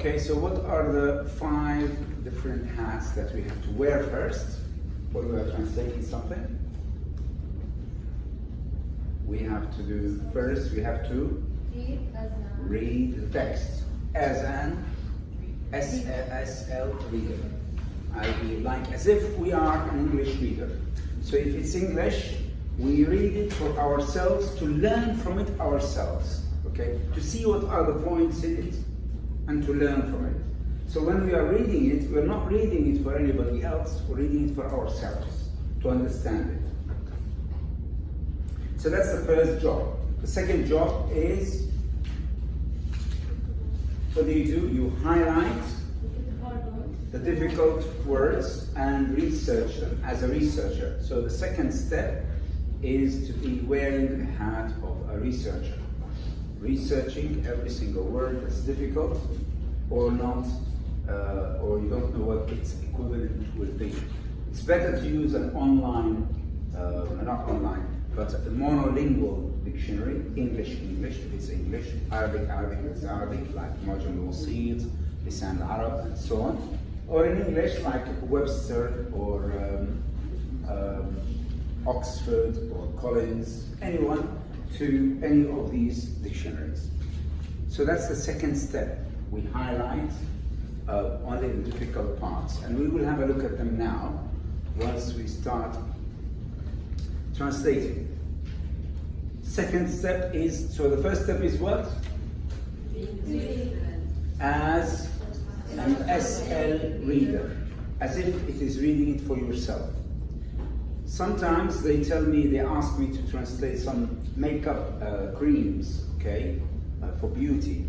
Okay, so what are the 5 different hats that we have to wear first when we are translating something? We have to do, first we have to read the text as an S.r.l. reader. I.e. like as if we are an English reader. So if it's English, we read it for ourselves to learn from it ourselves, okay? To see what are the points in it and to learn from it. So when we are reading it, we're not reading it for anybody else, we're reading it for ourselves, to understand it. So that's the first job. The second job is, what do? You highlight the difficult words and research them as a researcher. So the second step is to be wearing the hat of a researcher. Researching every single word that's difficult or not, or you don't know what its equivalent will be. It's better to use an online, not online, but a monolingual dictionary, English, if it's English, Arabic, if it's Arabic, like Mu'jam al-Wasit, Lisan al-Arab, and so on. Or in English, like Webster or Oxford or Collins, anyone, to any of these dictionaries. So that's the second step. We highlight only the difficult parts, and we will have a look at them now once we start translating. Second step is, so the first step is what? As an S.r.l. reader, as if it is reading it for yourself. Sometimes they tell me, they ask me to translate some makeup creams, okay, for beauty,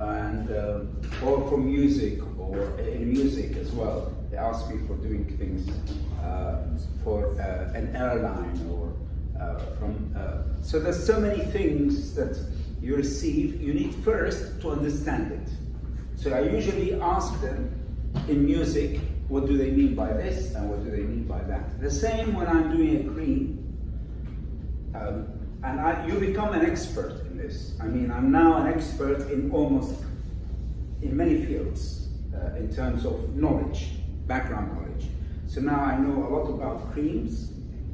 and or for music, or in music as well. They ask me for doing things for an airline or from. So there's so many things that you receive. You need first to understand it. So I usually ask them in music, what do they mean by this and what do they mean by that? The same when I'm doing a cream. And you become an expert in this. I mean, I'm now an expert in many fields in terms of knowledge, background knowledge. So now I know a lot about creams,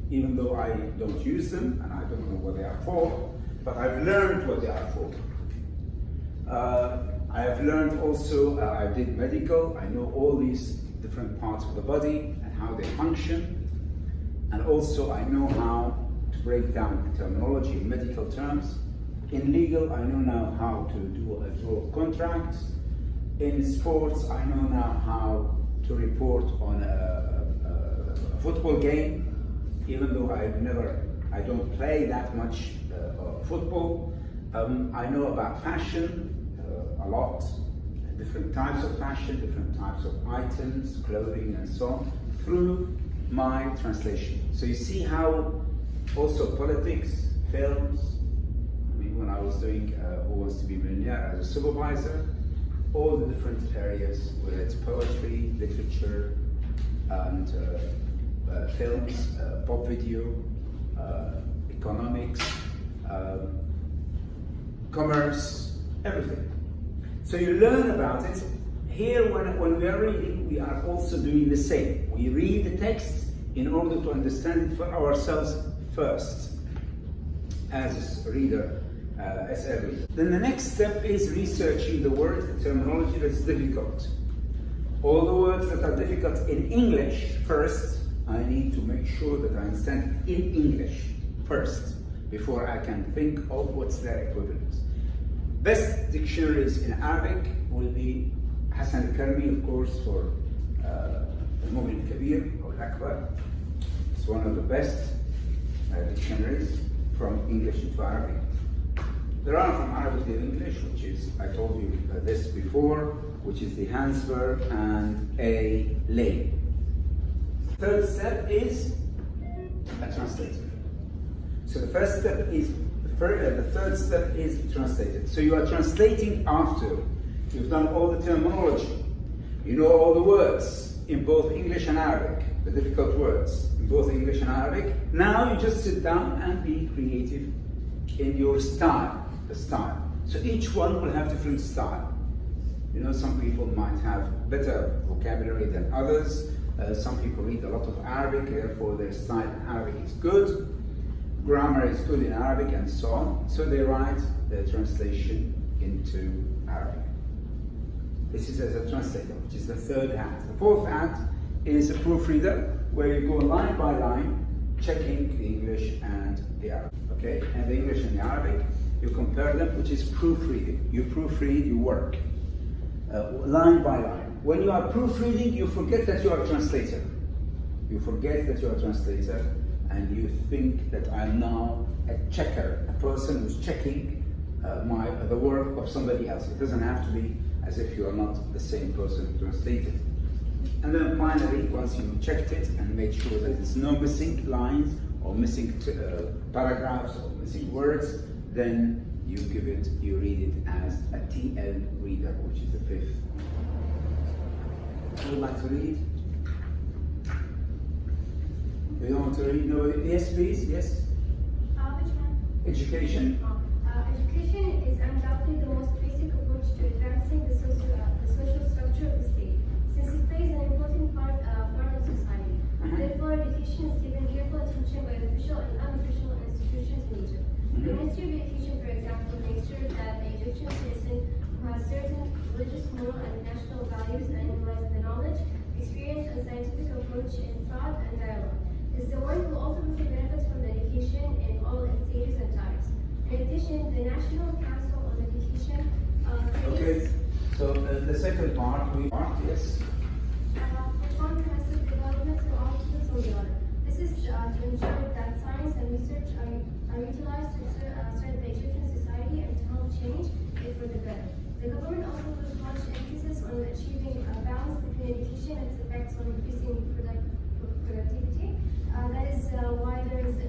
even though I don't use them and I don't know what they are for, but I've learned what they are for. I have learned also, I did medical, I know all these different parts of the body and how they function, and also I know how to break down the terminology in medical terms. In legal, I know now how to draw contracts. In sports, I know now how to report on a football game, even though I don't play that much football. I know about fashion a lot, different types of fashion, different types of items, clothing, and so on, through my translation. So you see how also politics, films, I mean, when I was doing Who Wants to Be a Millionaire as a supervisor, all the different areas, whether it's poetry, literature, and films, pop video, economics, commerce, everything. So you learn about it. Here, when we are reading, we are also doing the same. We read the text in order to understand it for ourselves first, as a reader, S.r.l. reader. Then the next step is researching the words, the terminology that's difficult. All the words that are difficult in English, first, I need to make sure that I understand in English first, before I can think of what's their equivalent. Best dictionaries in Arabic will be Hassan al-Karmi, of course, for Al-Mughni al-Kabir or Al-Akbar. It's one of the best dictionaries from English into Arabic. There are from Arabic to English, which is, I told you this before, which is the Hansberg and AIAC. Third step is a translator. So the first step is, the third step is translated. So you are translating after you've done all the terminology. You know all the words in both English and Arabic, the difficult words in both English and Arabic. Now you just sit down and be creative in your style, the style. So each one will have different style. You know, some people might have better vocabulary than others. Some people read a lot of Arabic, therefore their style in Arabic is good. Grammar is good in Arabic and so on. So they write the translation into Arabic. This is as a translator, which is the third hat. The fourth hat is a proofreader, where you go line by line, checking the English and the Arabic. Okay, and the English and the Arabic, you compare them, which is proofreading. You proofread, you work line by line. When you are proofreading, you forget that you are a translator. You forget that you are a translator, and you think that I'm now a checker, a person who's checking the work of somebody else. It doesn't have to be as if you are not the same person who translated. And then finally, once you checked it and made sure that there's no missing lines or missing paragraphs or missing words, then you read it as a TL reader, which is the fifth. Who would like to read? You don't want to read? No? Yes, please. Yes. Which one? Education. Education is undoubtedly the most basic approach to advancing the social structure of the state, since it plays an important part of society. Therefore, education is given careful attention by official and unofficial institutions in Egypt. The Ministry of Education, for example, makes sure that the Egyptian citizen who has certain religious, moral, and national values and utilize the knowledge, experience, and scientific approach in thought and dialogue, is the one who ultimately benefits from the education in all its stages and types. In addition, the National Council on Education Okay, so the second part, yes. perform passive development through all fields on the other. This is to ensure that science and research are utilized to serve the Egyptian society and to help change it for the better. The government also puts much emphasis on achieving a balance between education and its effects on increasing productivity. That is why there is a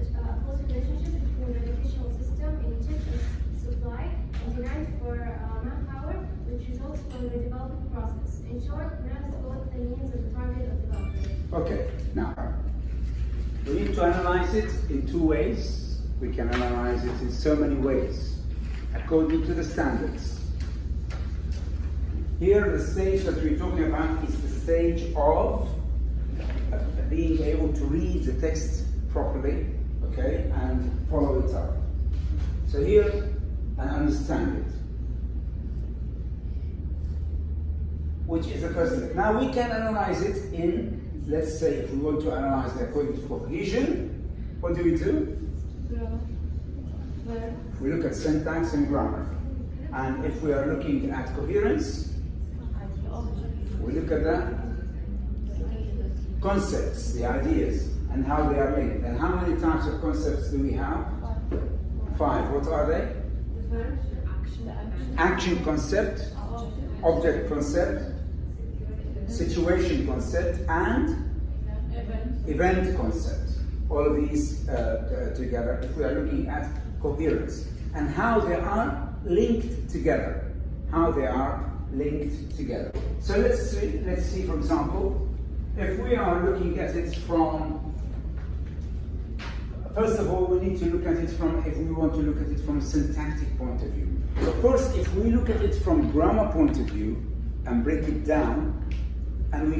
close relationship between the educational system in Egypt and supply and demand for manpower, which results from the development process. In short, math is both the means and the target of development. Okay, now, we need to analyze it in two ways. We can analyze it in so many ways, according to the standards. Here, the stage that we're talking about is the stage of being able to read the text properly, okay, and follow it up. So here, and understand it. Which is the first step. Now we can analyze it in, let's say, if we want to analyze it according to cohesion, what do? We look at syntax and grammar. And if we are looking at coherence, we look at the concepts, the ideas, and how they are linked. And how many types of concepts do we have? 5. What are they? Action concept, object concept, situation concept, and event concept. All of these together, if we are looking at coherence and how they are linked together. How they are linked together. So let's see, for example, if we are looking at it from, first of all, we need to look at it from, if we want to look at it from a syntactic point of view. Of course, if we look at it from grammar point of view and break it down, and we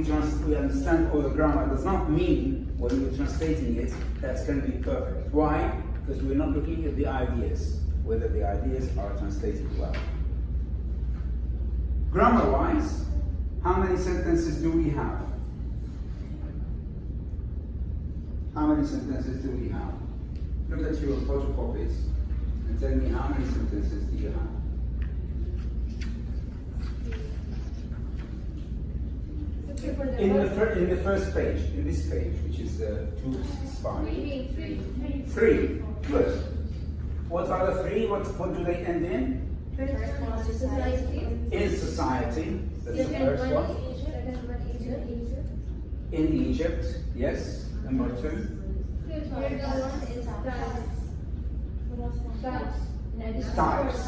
understand all the grammar, it does not mean when we're translating it that's going to be perfect. Why? Because we're not looking at the ideas, whether the ideas are translated well. Grammar-wise, how many sentences do we have? How many sentences do we have? Look at your photocopies and tell me how many sentences do you have? In the first page, in this page, which is 265. 3. Good. What are the 3? What do they end in? First one, society. In society. That's the first one. In Egypt. Yes. Number 2. Third one is types. Types.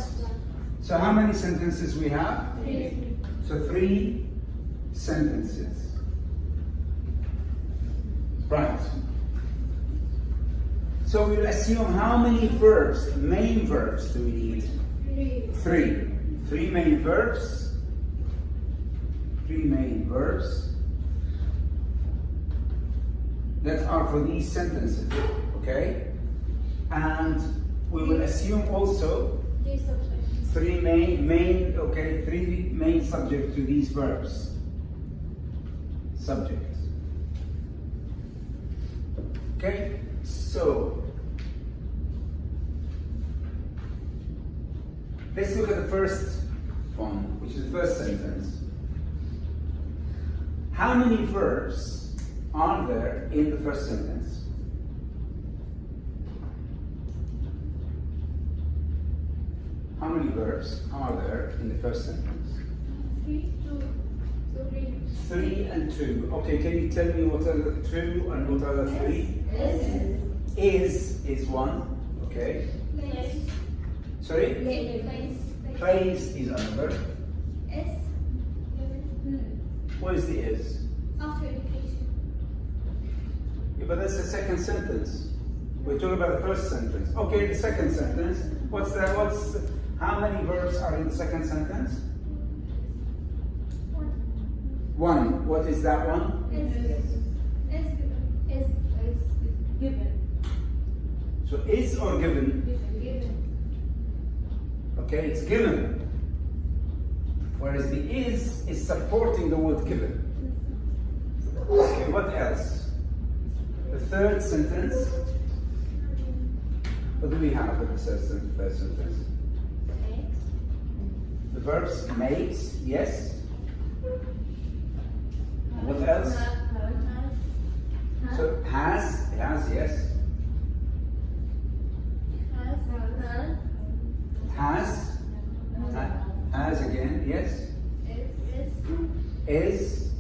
So how many sentences we have? 3. So 3 sentences. Right. So we'll assume how many verbs, main verbs, do we need? 3. 3 main verbs. three main verbs that are for these sentences, okay? And we will assume also three main subjects to these verbs. Subjects. Okay? So let's look at the first one, which is the first sentence. How many verbs are there in the first sentence? How many verbs are there in the first sentence? 3, 2, 3. 3 and 2. Okay, can you tell me what are the 2 and what are the 3? Is one. Okay. Place. Sorry? Place. Place is another. S. What is the is? After education. Yeah, but that's the second sentence. We're talking about the first sentence. Okay, the second sentence. How many verbs are in the second sentence? 1. What is that one? Is given. So is or given? Given. Okay, it's given. Whereas the is supporting the word given. Okay, what else? The third sentence. What do we have in the first sentence? The verbs makes, yes. What else? So has, yes. Has again, yes. Is.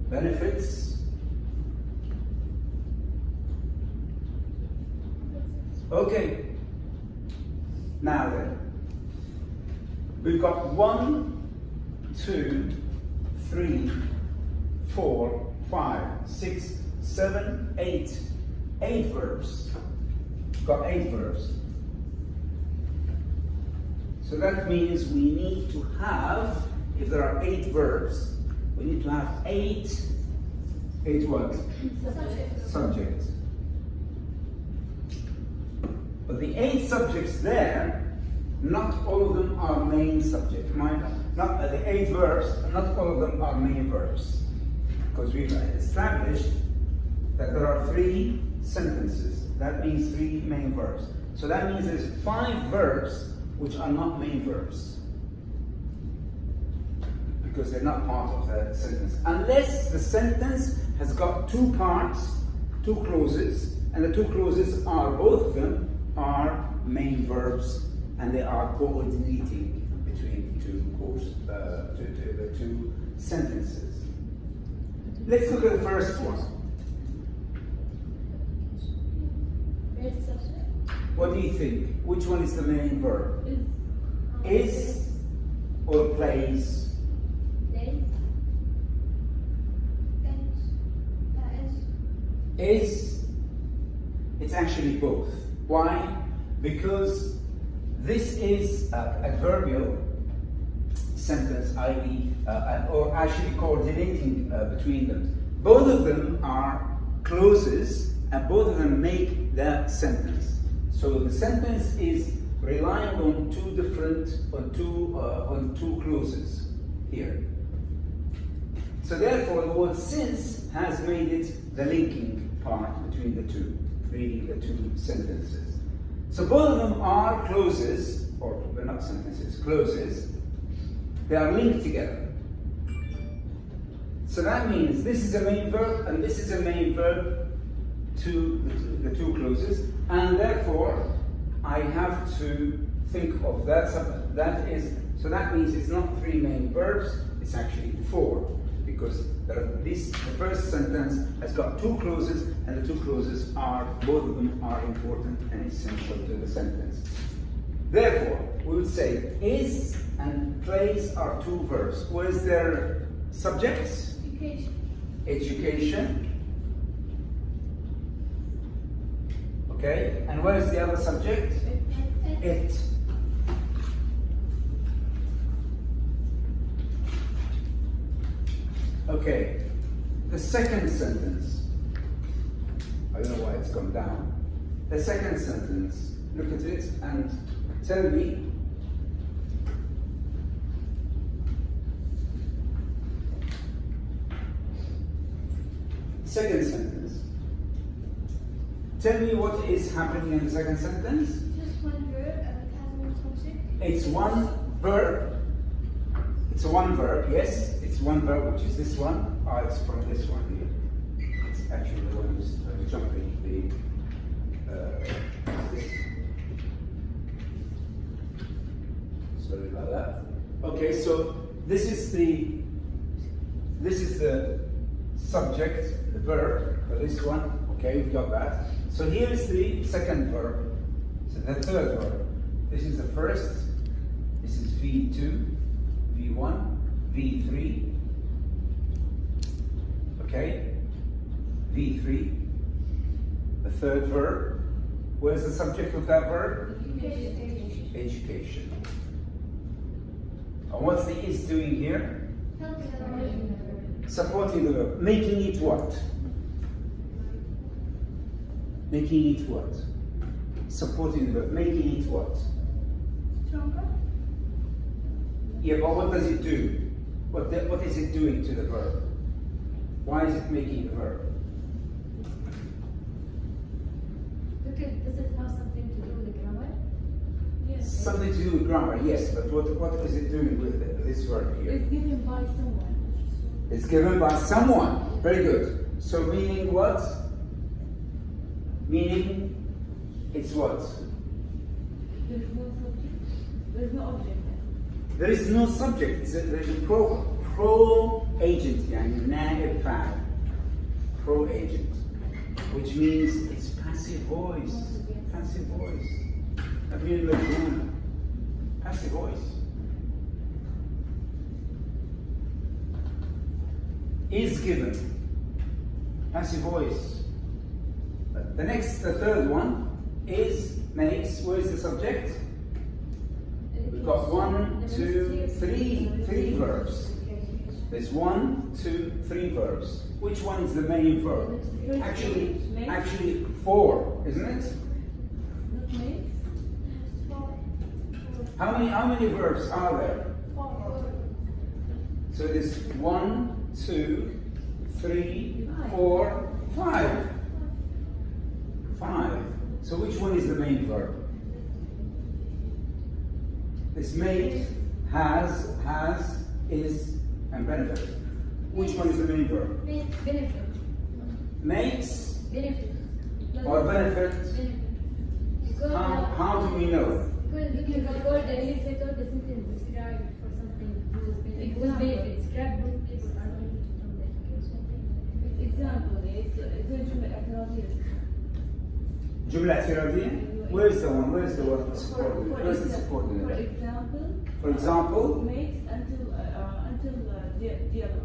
Benefits. Okay. Now then, we've got 1, 2, 3, 4, 5, 6, 7, 8. 8 verbs. We've got 8 verbs. So that means we need to have, if there are 8 verbs, we need to have 8 what? Subjects. But the 8 subjects there, not all of them are main subjects. Not the 8 verbs, not all of them are main verbs. Because we've established that there are 3 sentences. That means 3 main verbs. So that means there's 5 verbs which are not main verbs. Because they're not part of the sentence. Unless the sentence has got 2 parts, 2 clauses, and the 2 clauses are, both of them, are main verbs, and they are coordinating between the 2 sentences. Let's look at the first one. What do you think? Which one is the main verb? Is or plays? Is. It's actually both. Why? Because this is adverbial sentence, i.e., or actually coordinating between them. Both of them are clauses, and both of them make the sentence. So the sentence is relying on two clauses here. So therefore, the word since has made it the linking part between the two, reading the 2 sentences. So both of them are clauses, or they're not sentences, clauses. They are linked together. So that means this is a main verb and this is a main verb to the 2 clauses, and therefore I have to think of that. So that means it's not 3 main verbs, it's actually 4. Because the first sentence has got 2 clauses, and the 2 clauses are, both of them are important and essential to the sentence. Therefore, we would say is and plays are 2 verbs. What is their subjects? Education. Okay, and what is the other subject? It. Okay, the second sentence. I don't know why it's gone down. The second sentence, look at it and tell me second sentence. Tell me what is happening in the second sentence. Just one verb and it has one subject. It's one verb. It's a one verb, yes. It's one verb, which is this one. Ah, it's from this one here. It's actually the one who's jumping this. Sorry about that. Okay, so this is the subject, the verb for this one. Okay, we got that. So here is the second verb. So the third verb. This is the first. This is V2, V1, V3. Okay, V3. The third verb. Where's the subject of that verb? Education. Education. And what's the is doing here? Supporting the verb. Making it what? Making it what? Supporting the verb. Making it what? Stronger. Yeah, but what does it do? What is it doing to the verb? Why is it making the verb? Okay, does it have something to do with the grammar? Yes. Something to do with grammar, yes, but what is it doing with this verb here? It's given by someone. It's given by someone. Very good. So meaning what? Meaning it's what? There is no subject. There is no object. There is no subject. There's a pro-agent, يعني نائب فاعل. Pro-agent, which means it's passive voice. Passive voice. أبين مجهول. Passive voice. Is given. Passive voice. The third one is makes. Where's the subject? We've got 1, 2, 3 verbs. There's 1, 2, 3 verbs. Which one is the main verb? Actually 4, isn't it? How many verbs are there? 4. So there's 1, 2, 3, 4, 5. 5. So which one is the main verb? This made, has, is, and benefit. Which one is the main verb? Benefit. Makes Benefit. or benefit? Benefit. How do we know? Because the word that is the sentence described for something to do with benefits. Describe both people are benefited from the education. Its example is الجملة الاعتراضية. جملة اعتراضية? Where's the one? Where's the word for supporting? Where's the supporting? For example? Makes until dialogue.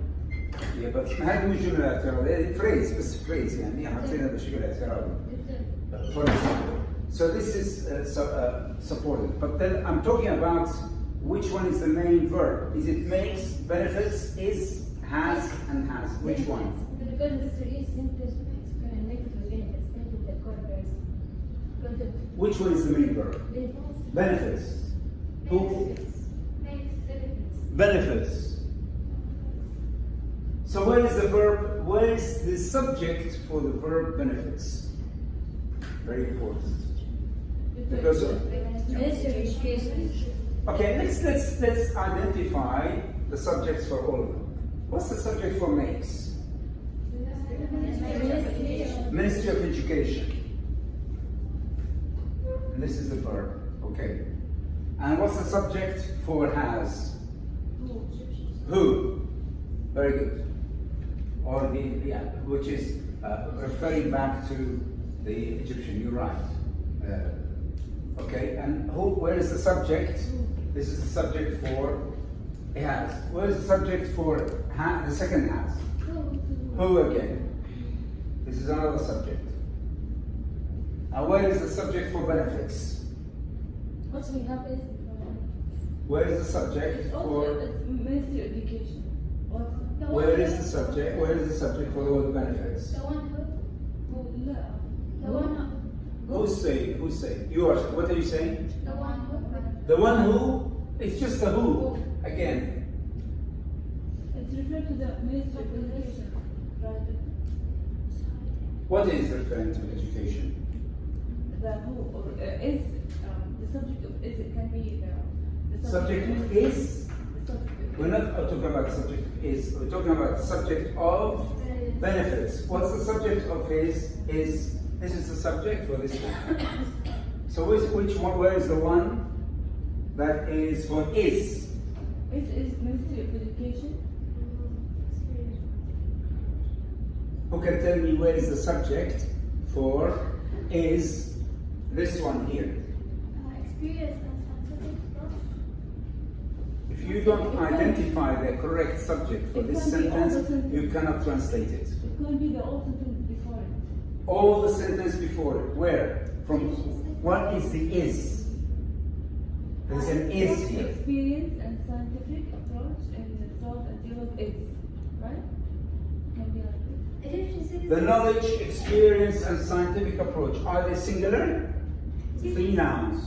Yeah, but هذه مش جملة اعتراضية. Phrase, بس phrase يعني حطينا بشكل اعتراضي. For example. So this is supported. But then I'm talking about which one is the main verb. Is it makes, benefits, is, has, and has? Which one? Because this is sentence connected with benefits, benefit the core verbs. Which one is the main verb? Benefits. Benefits. Who? Benefits. So where is the verb? Where is the subject for the verb benefits? Very important. Because okay, let's identify the subjects for all of them. What's the subject for makes? Ministry of Education. And this is the verb, okay. And what's the subject for has? Who? Very good. Or which is referring back to the Egyptian. You're right. Okay, and who? Where is the subject? This is the subject for has. Where is the subject for the second has? Who again? This is another subject. And where is the subject for benefits? What we have is Where is the subject for Ministry of Education. Where is the subject? Where is the subject for the word benefits? The one who. The one who. Who's saying? Who's saying? You are. What are you saying? The one who. The one who? It's just the who. Again. It's referred to the Ministry of Education, right? What is referring to education? The who or is the subject of is it can be the Subject of is? The subject of We're not talking about the subject of is. We're talking about the subject of benefits. What's the subject of his? Is this is the subject for this one? So which one? Where is the one that is for is? Is Ministry of Education. Who can tell me where is the subject for is this one here? Experience and scientific approach. If you don't identify the correct subject for this sentence, you cannot translate it. It can be the old sentence before it. All the sentence before it. Where? From what is the is? There's an is here. Experience and scientific approach and the thought and deal with is, right? Can be like this. The knowledge, experience, and scientific approach. Are they singular? Three nouns.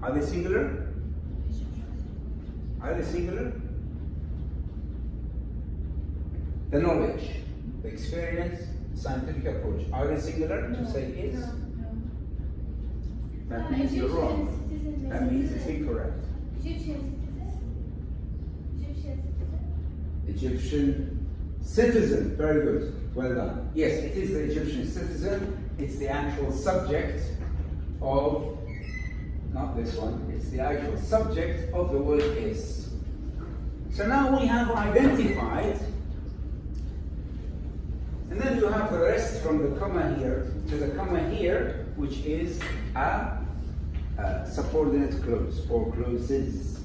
Are they singular? Are they singular? The knowledge, the experience, scientific approach. Are they singular to say is? No. That means you're wrong. That means it's incorrect. Egyptian citizen. Very good. Well done. Yes, it is the Egyptian citizen. It's the actual subject of, not this one, it's the actual subject of the word is. So now we have identified, and then you have the rest from the comma here to the comma here, which is a subordinate clause or clauses.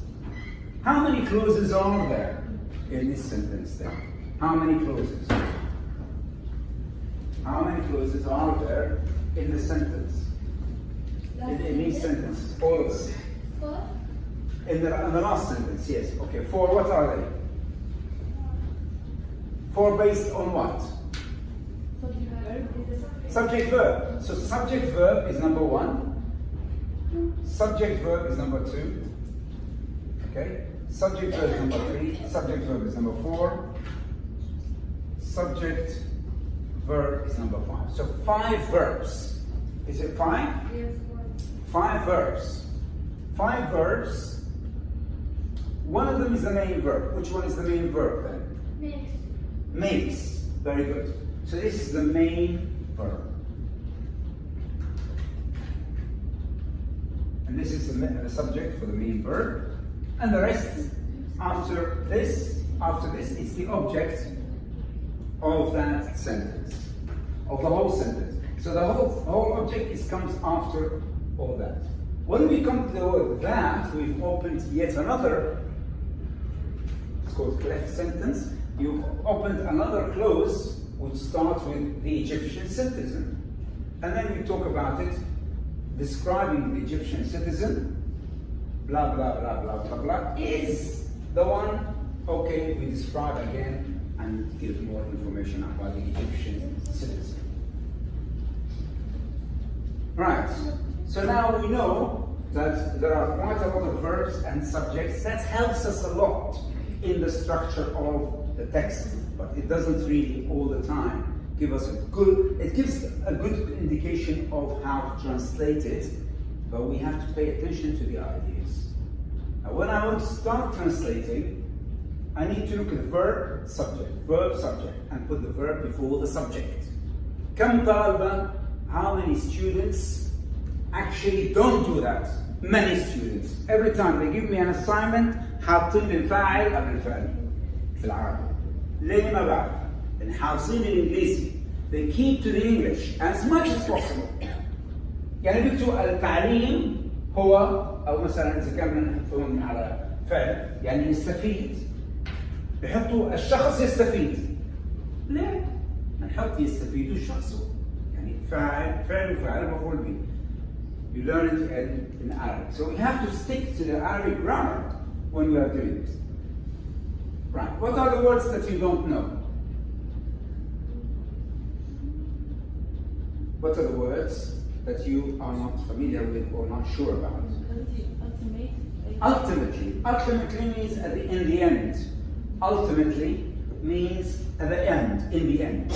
How many clauses are there in this sentence then? How many clauses? How many clauses are there in the sentence? In each sentence, all of them. 4. In the last sentence, yes. Okay, 4, what are they? 4 based on what? Subject verb. Subject verb. So subject verb is number 1. Subject verb is number 2. Okay? Subject verb is number 3. Subject verb is number 4. Subject verb is number 5. So 5 verbs. Is it 5? Yes, 5 verbs. 5 verbs. One of them is the main verb. Which one is the main verb then? Makes. Very good. So this is the main verb. And this is the subject for the main verb. And the rest, after this, is the object of that sentence, of the whole sentence. So the whole object comes after all that. When we come to the word that, we've opened yet another, it's called cleft sentence. You've opened another clause which starts with the Egyptian citizen. And then we talk about it, describing the Egyptian citizen, blah, blah, blah, blah, blah, blah, is the one, okay, we describe again and give more information about the Egyptian citizen. Right, so now we know that there are quite a lot of verbs and subjects. That helps us a lot in the structure of the text, but it doesn't really all the time give us it gives a good indication of how to translate it, but we have to pay attention to the ideas. Now, when I want to start translating, I need to look at verb, subject, and put the verb before the subject. كم طالبة? How many students actually don't do that? Many students. Every time they give me an assignment, حاطين الفاعل قبل الفعل في العربي. ليه ما بعرف؟ لأن حافظين الإنجليزي. They keep to the English as much as possible. يعني بيكتبوا التعليم هو أو مثلا إذا كان بنحطهم على فعل يعني يستفيد. بيحطوا الشخص يستفيد. ليه؟ نحط يستفيد الشخص. يعني فعل وفعل مفعول به. You learn it in Arabic. So we have to stick to the Arabic grammar when we are doing this. Right. What are the words that you don't know? What are the words that you are not familiar with or not sure about? Ultimate. Ultimately means in the end. Ultimately means at the end, in the end.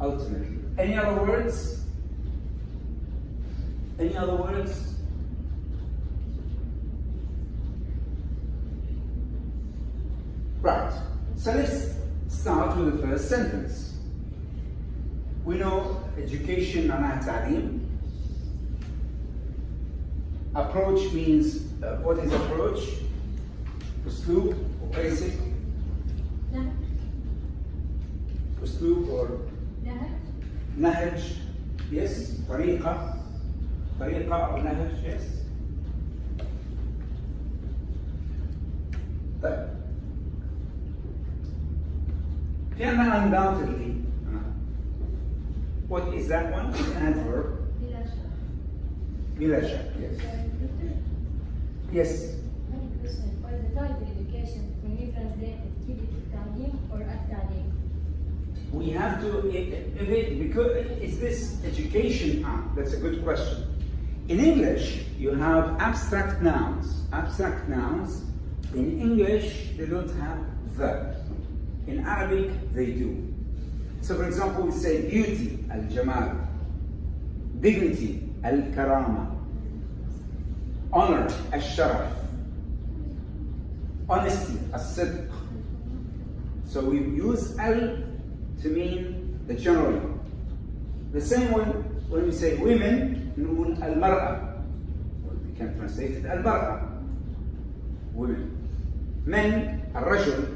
Ultimately. Any other words? Any other words? Right. So let's start with the first sentence. We know education معناها تعليم. Approach means what is approach? أسلوب or basic. أسلوب or نهج. Yes. طريقة أو نهج. Yes. طيب. في عندنا undoubtedly. What is that one? An adverb. بلا شك. Yes. Yes. For the title education, when you translate it, keep it التعليم or التعليم? We have to, because is this education? That's a good question. In English, you have abstract nouns. Abstract nouns, in English, they don't have the. In Arabic, they do. So for example, we say beauty, al-jamal, dignity, al-karama, honor, al-sharaf, honesty, al-sidq. So we use al to mean the general. The same one when we say women, نقول al-mar'a. We can translate it al-mar'a. Women. Men, al-rajul.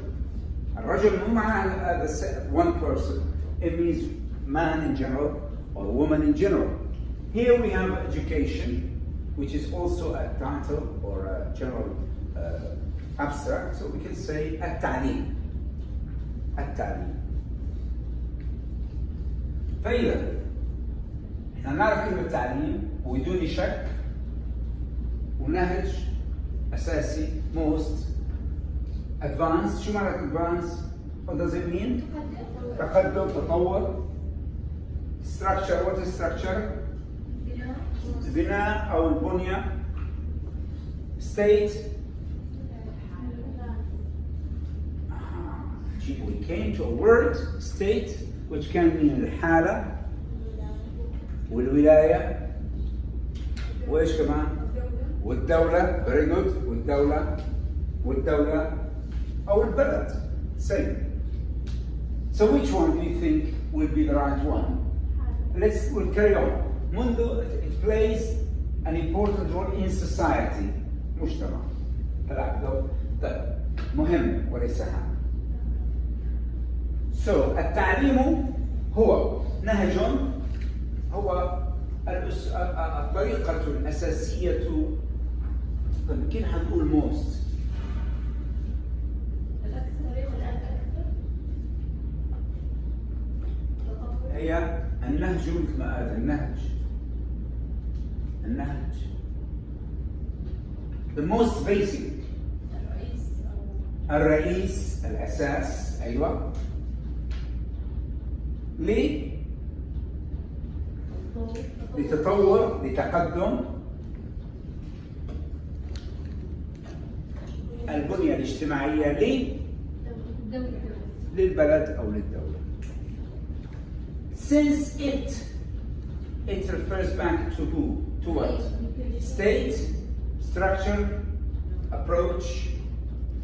الرجل مو معناه one person. It means man in general or woman in general. Here we have education, which is also a title or a general abstract. So we can say التعليم. التعليم. فإذا احنا نعرف كلمة تعليم وبدون شك ونهج أساسي most. Advanced, شو معنى advanced? What does it mean? تقدم, تطور. Structure, what is structure? البناء أو البنية. State. We came to a word, state, which can mean الحالة والولاية وإيش كمان؟ والدولة, very good, والدولة أو البلد, same. So which one do you think will be the right one? We'll carry on. منذ it plays an important role in society. مجتمع. مهم وليس هام. So التعليم هو نهج هو الطريقة الأساسية يمكن حنقول most. هي النهج مثل ما قال النهج the most basic الرئيس الأساس أيوة لتطور لتقدم البنية الاجتماعية للبلد أو للدولة. Since it refers back to who? To what? State, structure, approach,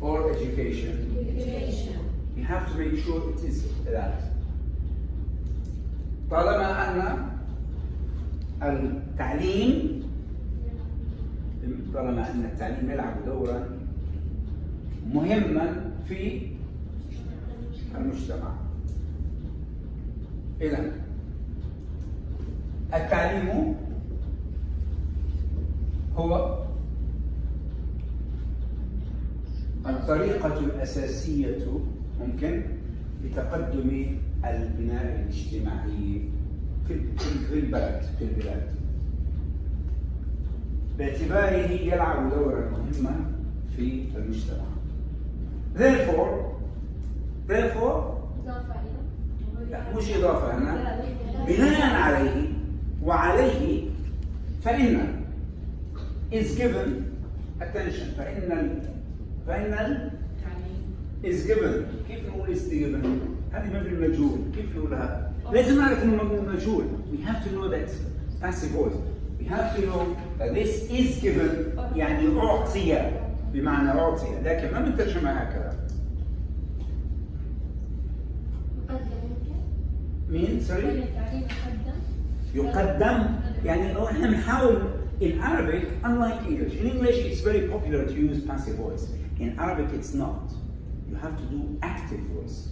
or education? Education. You have to make sure it is that. طالما أن التعليم يلعب دورا مهما في المجتمع. إذن التعليم هو الطريقة الأساسية ممكن لتقدم البناء الاجتماعي في البلاد باعتباره يلعب دورا مهما في المجتمع. therefore إضافة إلى لا مش إضافة هنا بناء عليه وعليه فإن is given attention فإن is given كيف نقول is given؟ هذه مبني المجهول كيف نقولها؟ لازم نعرف إنه مبني المجهول. We have to know that passive voice. We have to know that this is given يعني أعطي بمعنى أعطي لكن ما بنترجمها هكذا. مين؟ sorry؟ يقدم يعني احنا بنحاول in Arabic unlike English. In English it's very popular to use passive voice. In Arabic it's not. You have to do active voice.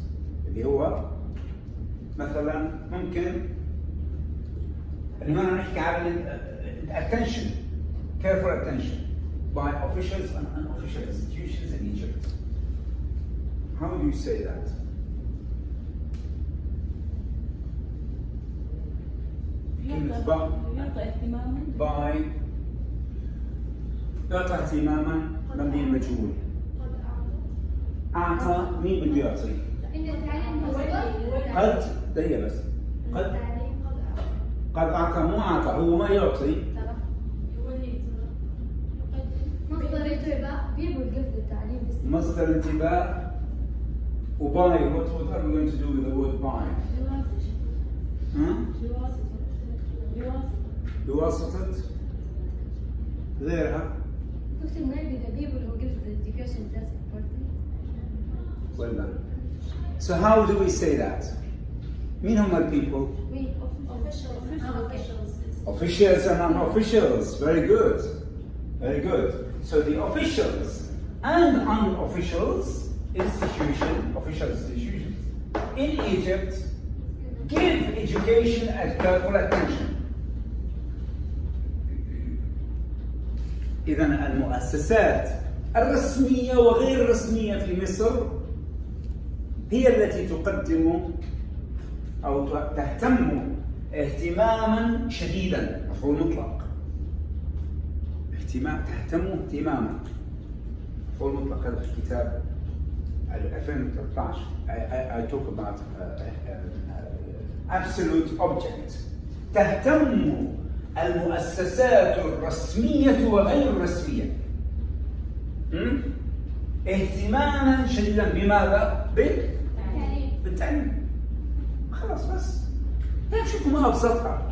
اللي هو مثلا ممكن اللي هنا نحكي على attention, careful attention by officials and unofficial institutions in Egypt. How do you say that? يعطى اهتماما مبني المجهول. أعطى مين بده يعطي؟ قد دقيقة بس قد أعطى مو أعطى هو ما يعطي. مصدر انتباه وباي. What are we going to do with the word buy? بواسطة غيرها. Well done. So how do we say that? مين هم ال people? Officials and unofficials. Very good. Very good. So the officials and unofficials official institutions in Egypt give education and careful attention. إذن المؤسسات الرسمية وغير الرسمية في مصر هي التي تقدم أو تهتم اهتماما شديدا. مفعول مطلق. تهتم اهتماما. مفعول مطلق هذا في الكتاب 2013. I talk about absolute object. تهتم المؤسسات الرسمية وغير الرسمية اهتماما شديدا بماذا؟ بالتعليم. خلاص بس هيك شوفوا ما أبسطها.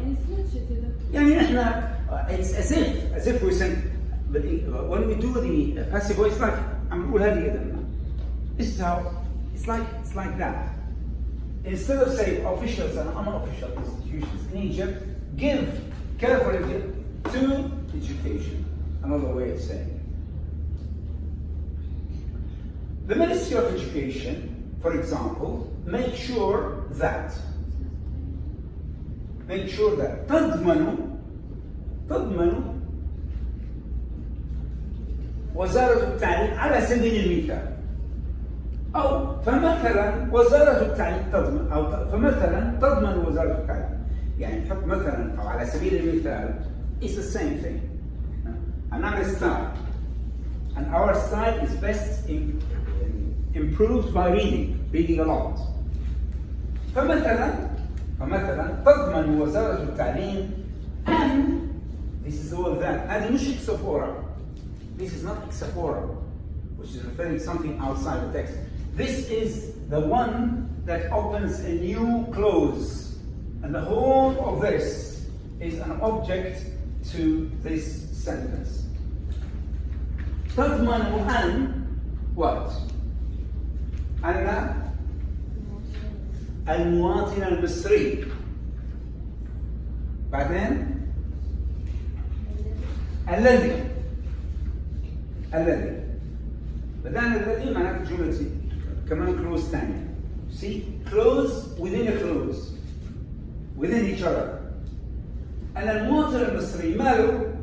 يعني نحن it's as if we say when we do the passive voice like عم نقول هذه إذا this is how it's like that. Instead of saying officials and unofficial institutions in Egypt give careful to education. Another way of saying it. The Ministry of Education, for example, make sure that تضمن وزارة التعليم على سبيل المثال أو فمثلا وزارة التعليم تضمن وزارة التعليم. يعني نحط مثلا أو على سبيل المثال it's the same thing. Another style, and our style is best improved by reading a lot. فمثلا تضمن وزارة التعليم and this is all that. هذه مش exaphora. This is not exaphora, which is referring to something outside the text. This is the one that opens a new clause, and the whole of this is an object to this sentence. تضمن أن what? أن المواطن المصري. بعدين الذي بدأنا الذي معناته جملة كمان clause ثانية. See, clause within a clause, within each other. أن المواطن المصري ماله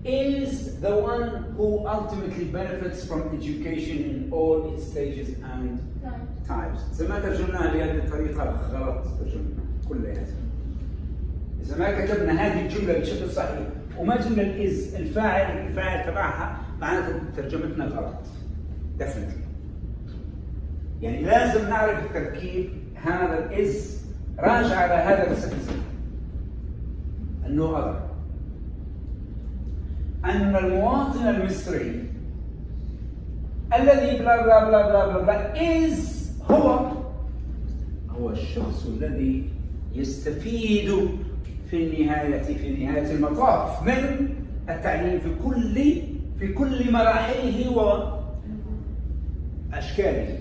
is the one who ultimately benefits from education in all its stages and types. إذا ما ترجمناها بهذه الطريقة غلط ترجمنا كلها. إذا ما كتبنا هذه الجملة بشكل صحيح وما جملة الفاعل تبعها معناته ترجمتنا غلط. Definitely. يعني لازم نعرف التركيب هذا is راجع على هذا السفزي no other. أن المواطن المصري الذي بلا بلا بلا بلا بلا بلا is هو الشخص الذي يستفيد في نهاية المطاف من التعليم في كل مراحله وأشكاله.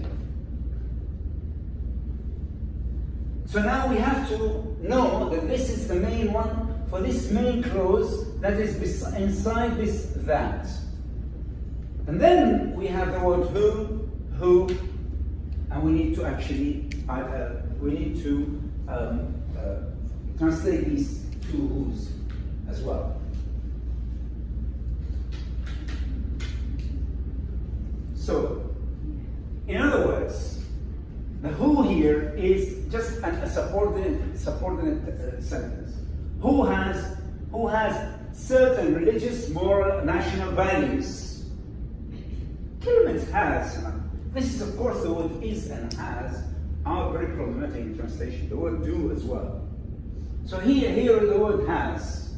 So now we have to know that this is the main one for this main clause that is inside this that. And then we have the word who, and we need to actually translate these two who's as well. So, in other words, the who here is just a subordinate sentence. Who has certain religious, moral, national values. كلمة has. This is, of course, the word is and has are very problematic in translation. The word do as well. So here the word has.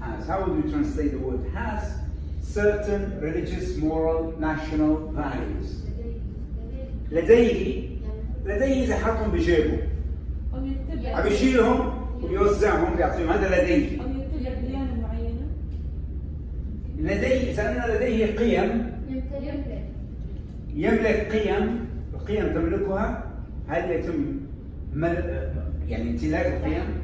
How would you translate the word has? Certain religious, moral, national values. لديه إذا حطهم بجيبه. عم يشيلهم ويوزعهم بيعطيهم هذا لديه. أو يمتلك ديانة معينة. لديه إذا أن لديه قيم. يملك قيم تملكها. هل يتم يعني امتلاك القيم؟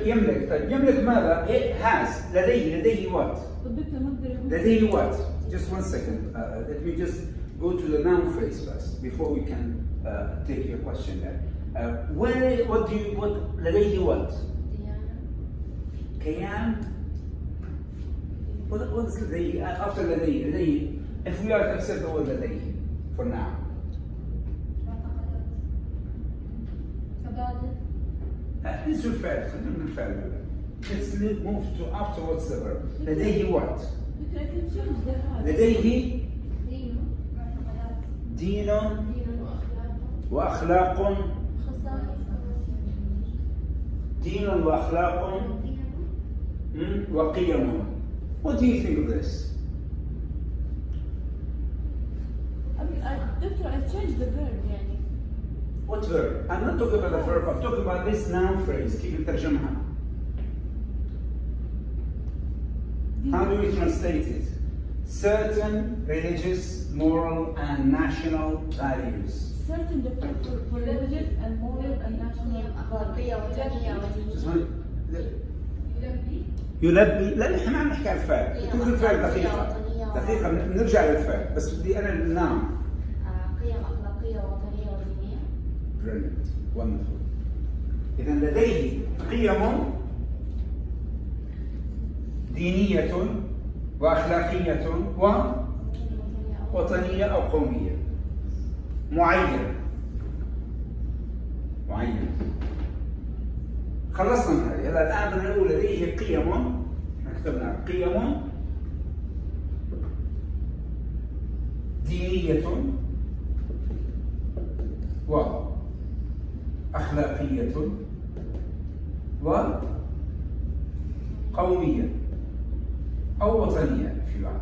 يملك طيب يملك ماذا؟ has لديه what؟ لديه what? Just one second. Let me just go to the noun phrase first before we can take your question there. What لديه what? كيان. What is لديه? After لديه. If we are to accept the word لديه for now. This is fair. Let's move to afterwards the verb. لديه what? لديه دين وأخلاق. دين وأخلاق وقيم. What do you think of this? I changed the verb يعني. What verb? I'm not talking about the verb, I'm talking about this noun phrase. كيف نترجمها? How do we translate it? Certain religious, moral, and national values. Certain different for religious and moral and national values. يلبي. لا نحن ما عم نحكي عن الفعل. تقول الفعل دقيقة بنرجع للفعل بس بدي أنا النام. قيم أخلاقية وطنية ودينية. Brilliant, wonderful. إذا لديه قيم دينية وأخلاقية ووطنية أو قومية معينة. خلصنا من هذه. هلا الآن بدنا نقول لديه قيم. كتبنا قيم دينية وأخلاقية وقومية أو وطنية في بعض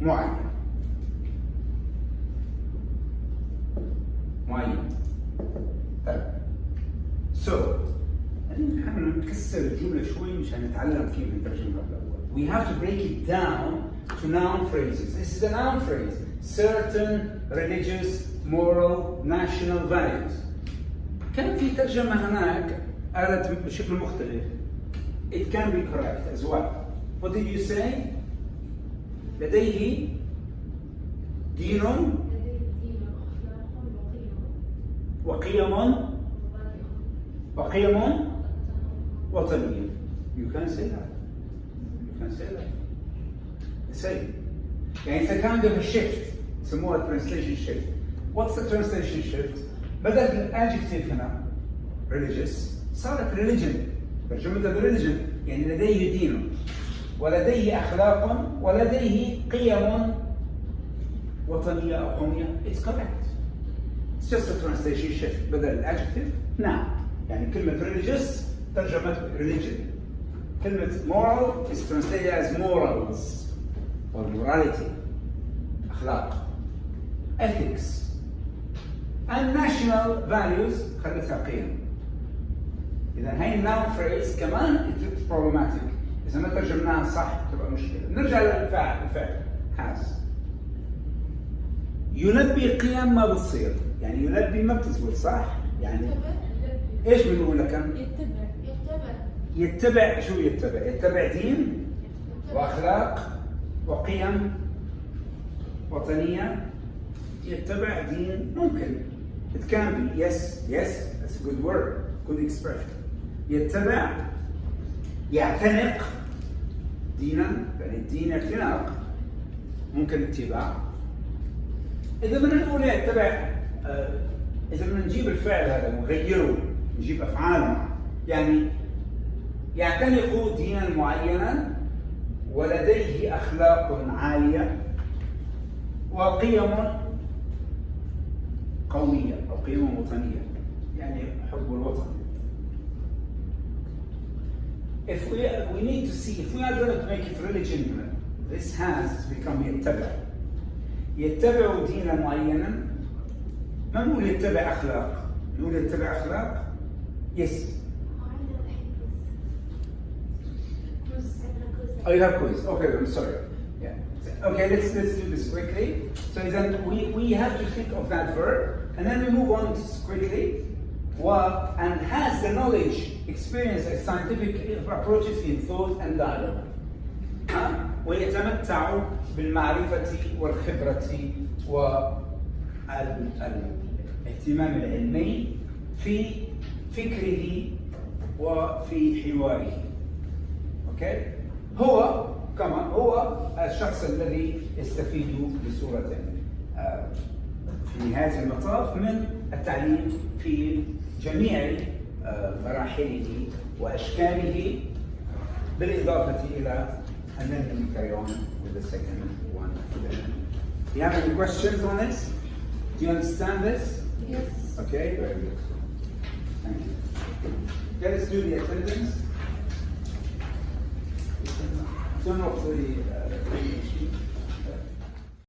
معين. طيب نحن نكسر الجملة شوي مشان نتعلم كيف نترجمها بالأول. We have to break it down to noun phrases. This is a noun phrase. Certain religious, moral, national values. كان في ترجمة هناك قالت بشكل مختلف. It can be correct as well. What did you say? لديه دين وقيم وطنية. You can say that. Say. يعني it's a kind of a shift. يسموها translation shift. What's the translation shift? بدل الادجكتيف هنا religious صارت religion. ترجمتها religion يعني لديه دين ولديه أخلاق ولديه قيم وطنية أو قومية. It's correct. It's just a translation shift. بدل adjective noun. يعني كلمة religious ترجمة religion. كلمة moral is translated as morals or morality. أخلاق. Ethics. And national values خلتها قيم. إذا هاي noun phrase كمان it's problematic. إذا ما ترجمناها صح تبقى مشكلة. نرجع للفعل. الفعل has. يلبي قيم ما بتصير. يعني يلبي ما بتزبط صح؟ يعني ايش بنقول لك؟ يتبع شو يتبع؟ يتبع دين واخلاق وقيم وطنية. يتبع دين ممكن. It can be yes, that's a good word, good expression. يتبع يعتنق دينا، يعني الدين اعتناق ممكن اتباع. إذا بدنا نقول يتبع إذا بدنا نجيب الفعل هذا ونغيره نجيب أفعال معه، يعني يعتنق دينا معينا ولديه أخلاق عالية وقيم قومية أو قيم وطنية، يعني حب الوطن. If we need to see, if we are going to make it religion, this has become يتبع دينا معينا. ما نقول يتبع أخلاق، نقول يتبع أخلاق. Yes. Oh, you have quiz. Okay, I'm sorry. Yeah. Okay, let's do this quickly. So then we have to think of that verb, and then we move on quickly. And has the knowledge, experience, and scientific approaches in thought and dialogue. ويتمتع بالمعرفة والخبرة والاهتمام العلمي في فكره وفي حواره. اوكي؟ هو كما هو الشخص الذي يستفيد بصورة في نهاية المطاف من التعليم في جميع مراحله وأشكاله، بالإضافة إلى and then we carry on with the second one. Do you have any questions on this? Do you understand this? Yes. Okay, very good. Thank you. Okay, let's do the attendance. Turn off the